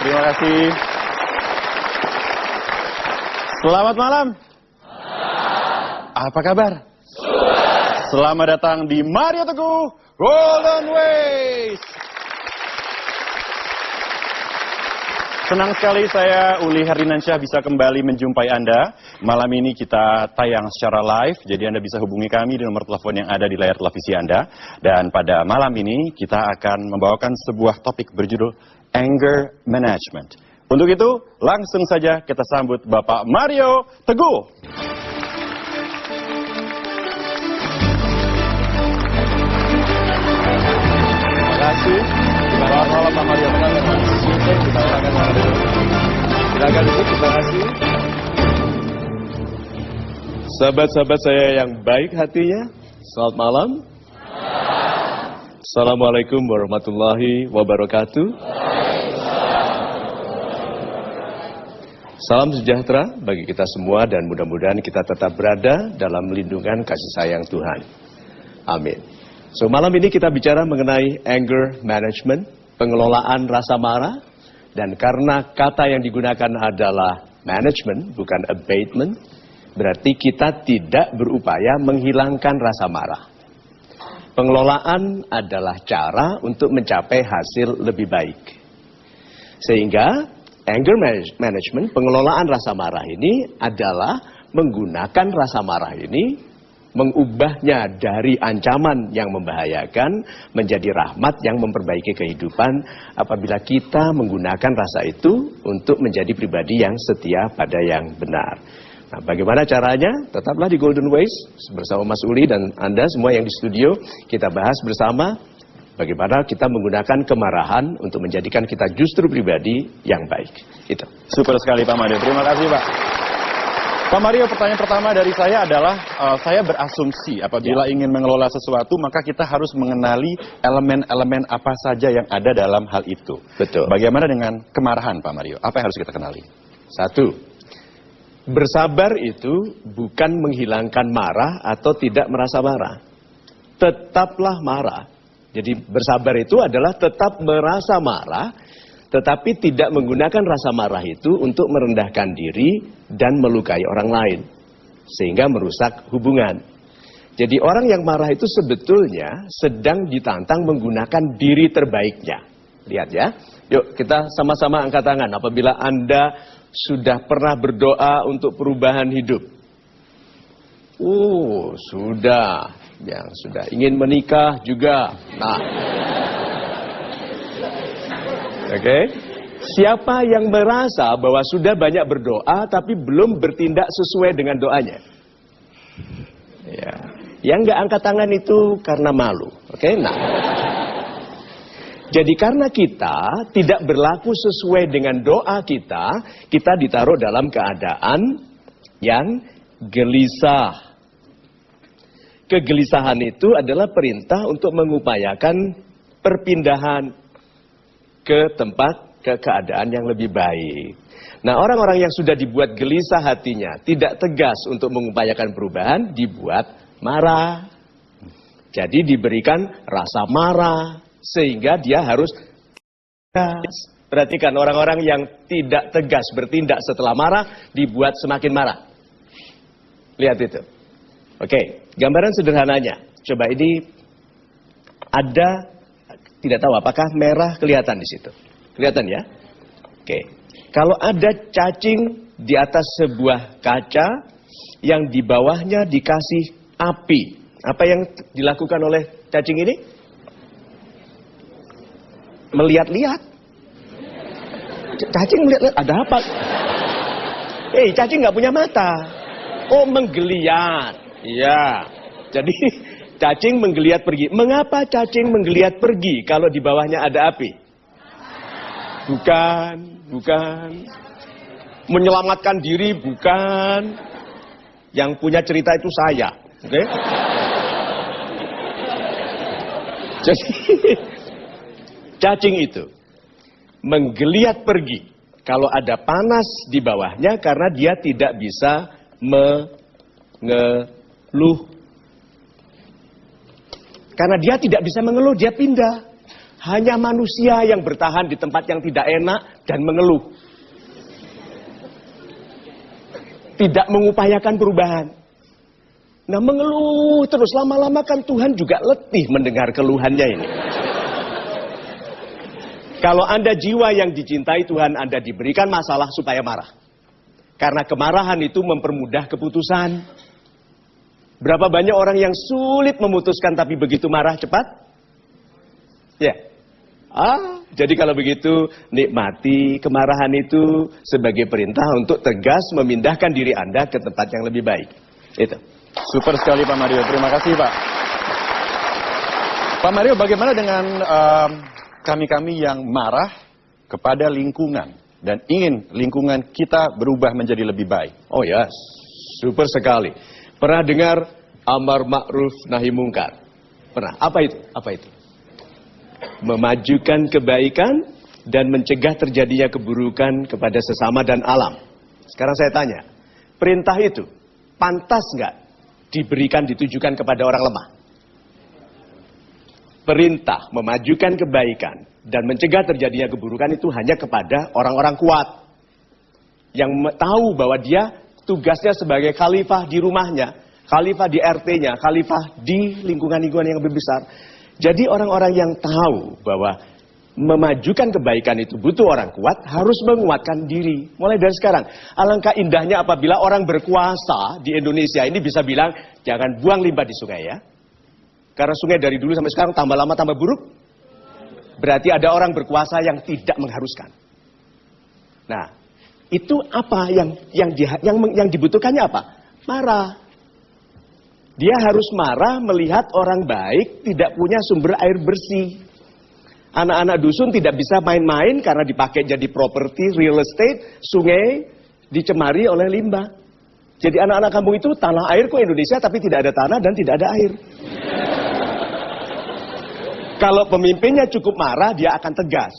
Terima kasih. Selamat malam. Apa kabar? Selamat datang di Mario Teguh Golden Ways. Senang sekali saya, Uli Herdinansyah, bisa kembali menjumpai Anda. Malam ini kita tayang secara live, jadi Anda bisa hubungi kami di nomor telepon yang ada di layar televisi Anda. Dan pada malam ini kita akan membawakan sebuah topik berjudul Anger Management. Untuk itu, langsung saja kita sambut Bapak Mario Teguh. Terima kasih. Selamat malam Pak Mario. Silakan duduk, terima kasih. Sahabat-sahabat saya yang baik hatinya, selamat malam. Assalamualaikum warahmatullahi wabarakatuh. Salam sejahtera bagi kita semua dan mudah-mudahan kita tetap berada dalam lindungan kasih sayang Tuhan. Amin. So malam ini kita bicara mengenai anger management, pengelolaan rasa marah. Dan karena kata yang digunakan adalah management, bukan abatement, berarti kita tidak berupaya menghilangkan rasa marah. Pengelolaan adalah cara untuk mencapai hasil lebih baik. Sehingga anger management, pengelolaan rasa marah ini adalah menggunakan rasa marah ini, mengubahnya dari ancaman yang membahayakan menjadi rahmat yang memperbaiki kehidupan apabila kita menggunakan rasa itu untuk menjadi pribadi yang setia pada yang benar. Nah, bagaimana caranya? Tetaplah di Golden Ways bersama Mas Uli dan Anda semua yang di studio. Kita bahas bersama bagaimana kita menggunakan kemarahan untuk menjadikan kita justru pribadi yang baik. Itu. Super sekali Pak Mario. Terima kasih Pak. Pak Mario, pertanyaan pertama dari saya adalah, saya berasumsi apabila ingin mengelola sesuatu, maka kita harus mengenali elemen-elemen apa saja yang ada dalam hal itu. Betul. Bagaimana dengan kemarahan, Pak Mario? Apa yang harus kita kenali? Satu, bersabar itu bukan menghilangkan marah atau tidak merasa marah. Tetaplah marah. Jadi bersabar itu adalah tetap merasa marah, tetapi tidak menggunakan rasa marah itu untuk merendahkan diri dan melukai orang lain. Sehingga merusak hubungan. Jadi orang yang marah itu sebetulnya sedang ditantang menggunakan diri terbaiknya. Lihat ya. Yuk kita sama-sama angkat tangan apabila Anda sudah pernah berdoa untuk perubahan hidup. Sudah. Yang sudah ingin menikah juga. Nah. Oke, siapa yang merasa bahwa sudah banyak berdoa tapi belum bertindak sesuai dengan doanya? Ya, yang nggak angkat tangan itu karena malu. Oke, nah. Jadi karena kita tidak berlaku sesuai dengan doa kita, kita ditaruh dalam keadaan yang gelisah. Kegelisahan itu adalah perintah untuk mengupayakan perpindahan ke tempat, ke keadaan yang lebih baik. Nah, orang-orang yang sudah dibuat gelisah hatinya, tidak tegas untuk mengupayakan perubahan, dibuat marah. Jadi diberikan rasa marah, sehingga dia harus tegas. Perhatikan, orang-orang yang tidak tegas bertindak setelah marah, dibuat semakin marah. Lihat itu. Oke, gambaran sederhananya. Coba ini ada... Tidak tahu apakah merah kelihatan di situ. Kelihatan ya? Oke. Kalau ada cacing di atas sebuah kaca yang di bawahnya dikasih api. Apa yang dilakukan oleh cacing ini? Melihat-lihat. Cacing melihat-lihat. Ada apa? Cacing nggak punya mata. Oh, menggeliat. Iya. Jadi... cacing menggeliat pergi. Mengapa cacing menggeliat pergi kalau di bawahnya ada api? Bukan. Menyelamatkan diri, bukan. Yang punya cerita itu saya. Oke? Jadi, cacing itu menggeliat pergi kalau ada panas di bawahnya karena dia tidak bisa mengeluh. Karena dia tidak bisa mengeluh, dia pindah. Hanya manusia yang bertahan di tempat yang tidak enak dan mengeluh. Tidak mengupayakan perubahan. Nah, mengeluh terus lama-lama kan Tuhan juga letih mendengar keluhannya ini. Kalau Anda jiwa yang dicintai Tuhan, Anda diberikan masalah supaya marah. Karena kemarahan itu mempermudah keputusan. Berapa banyak orang yang sulit memutuskan tapi begitu marah cepat? Ya. Jadi kalau begitu nikmati kemarahan itu sebagai perintah untuk tegas memindahkan diri Anda ke tempat yang lebih baik. Itu. Super sekali Pak Mario, terima kasih Pak. Pak Mario, bagaimana dengan kami-kami yang marah kepada lingkungan dan ingin lingkungan kita berubah menjadi lebih baik? Oh ya, super sekali. Pernah dengar amar ma'ruf nahi mungkar? Pernah? Apa itu? Apa itu? Memajukan kebaikan dan mencegah terjadinya keburukan kepada sesama dan alam. Sekarang saya tanya, perintah itu pantas nggak diberikan, ditujukan kepada orang lemah? Perintah memajukan kebaikan dan mencegah terjadinya keburukan itu hanya kepada orang-orang kuat. Yang tahu bahwa dia tugasnya sebagai khalifah di rumahnya, khalifah di RT-nya, khalifah di lingkungan-lingkungan yang lebih besar. Jadi orang-orang yang tahu bahwa memajukan kebaikan itu butuh orang kuat, harus menguatkan diri. Mulai dari sekarang. Alangkah indahnya apabila orang berkuasa di Indonesia ini bisa bilang, jangan buang limbah di sungai ya. Karena sungai dari dulu sampai sekarang tambah lama tambah buruk. Berarti ada orang berkuasa yang tidak mengharuskan. Nah, itu apa yang dibutuhkannya apa? Marah. Dia harus marah melihat orang baik tidak punya sumber air bersih. Anak-anak dusun tidak bisa main-main karena dipakai jadi properti, real estate, sungai dicemari oleh limbah. Jadi anak-anak kampung itu tanah air kok Indonesia tapi tidak ada tanah dan tidak ada air. Kalau pemimpinnya cukup marah, dia akan tegas.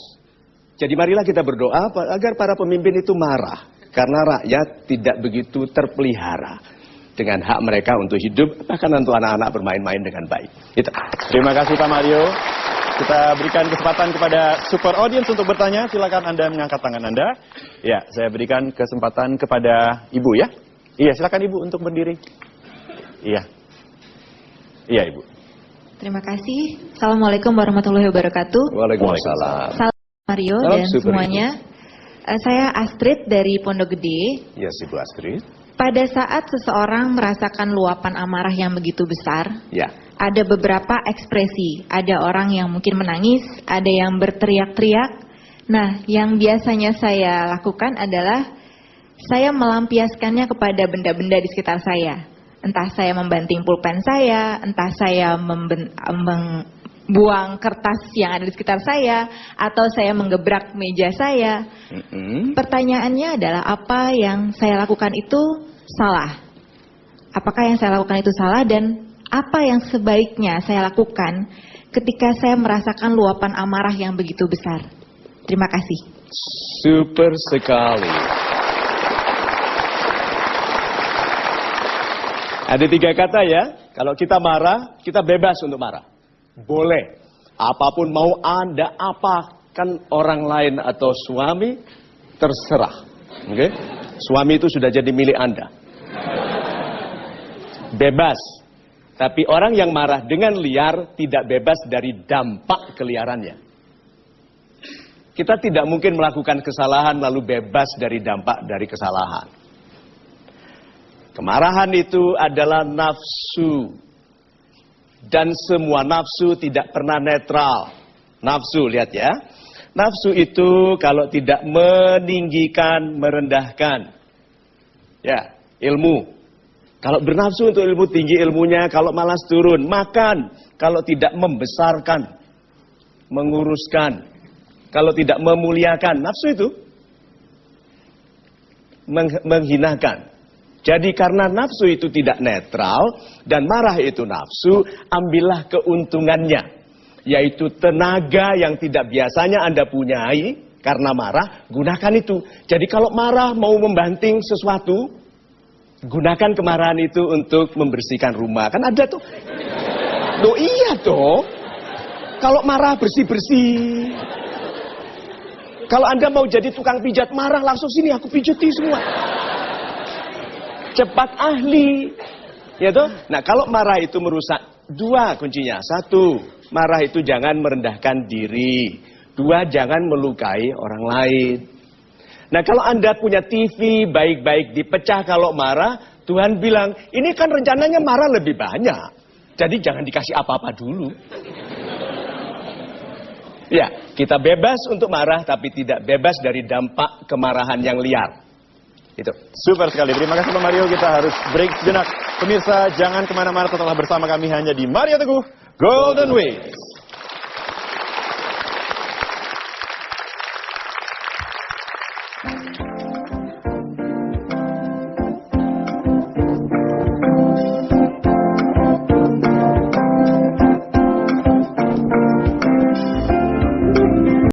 Jadi marilah kita berdoa agar para pemimpin itu marah. Karena rakyat tidak begitu terpelihara dengan hak mereka untuk hidup, bahkan untuk anak-anak bermain-main dengan baik. Itu. Terima kasih Pak Mario. Kita berikan kesempatan kepada super audience untuk bertanya. Silakan Anda mengangkat tangan Anda. Ya, saya berikan kesempatan kepada Ibu ya. Iya, silakan Ibu untuk berdiri. Iya. Iya, Ibu. Terima kasih. Assalamualaikum warahmatullahi wabarakatuh. Waalaikumsalam. Salam Mario Salam dan super semuanya. Saya Astrid dari Pondok Gede. Ya, Ibu Astrid. Pada saat seseorang merasakan luapan amarah yang begitu besar, Ya. ada beberapa ekspresi. Ada orang yang mungkin menangis, ada yang berteriak-teriak. Nah, yang biasanya saya lakukan adalah saya melampiaskannya kepada benda-benda di sekitar saya. Entah saya membanting pulpen saya, entah saya membuang kertas yang ada di sekitar saya, atau saya menggebrak meja saya. Pertanyaannya adalah apa yang saya lakukan itu salah? Apakah yang saya lakukan itu salah dan apa yang sebaiknya saya lakukan ketika saya merasakan luapan amarah yang begitu besar? Terima kasih. Super sekali. Ada 3 kata ya. Kalau kita marah, kita bebas untuk marah. Boleh. Apapun mau Anda apakan orang lain atau suami, terserah. Oke? Suami itu sudah jadi milik Anda. Bebas. Tapi orang yang marah dengan liar tidak bebas dari dampak keliarannya. Kita tidak mungkin melakukan kesalahan lalu bebas dari dampak dari kesalahan. Kemarahan itu adalah nafsu. Dan semua nafsu tidak pernah netral. Nafsu, lihat ya. Nafsu itu kalau tidak meninggikan, merendahkan. Ya, ilmu. Kalau bernafsu untuk ilmu, tinggi ilmunya. Kalau malas turun, makan. Kalau tidak membesarkan, menguruskan. Kalau tidak memuliakan, nafsu itu menghinakan. Jadi karena nafsu itu tidak netral dan marah itu nafsu, ambillah keuntungannya. Yaitu tenaga yang tidak biasanya Anda punyai karena marah, gunakan itu. Jadi kalau marah mau membanting sesuatu, gunakan kemarahan itu untuk membersihkan rumah. Kan ada tuh. Loh iya toh. kalau marah bersih-bersih. Kalau Anda mau jadi tukang pijat marah, langsung sini aku pijati semua. Cepat ahli. Ya toh? Nah, kalau marah itu merusak, dua kuncinya. Satu, marah itu jangan merendahkan diri. Dua, jangan melukai orang lain. Nah, kalau Anda punya TV baik-baik dipecah kalau marah, Tuhan bilang, ini kan rencananya marah lebih banyak. Jadi jangan dikasih apa-apa dulu. Ya, kita bebas untuk marah, tapi tidak bebas dari dampak kemarahan yang liar. Itu. Super sekali. Terima kasih Pak Mario. Kita harus break sejenak. Pemirsa, jangan kemana-mana, tetaplah bersama kami hanya di Mario Teguh Golden Week.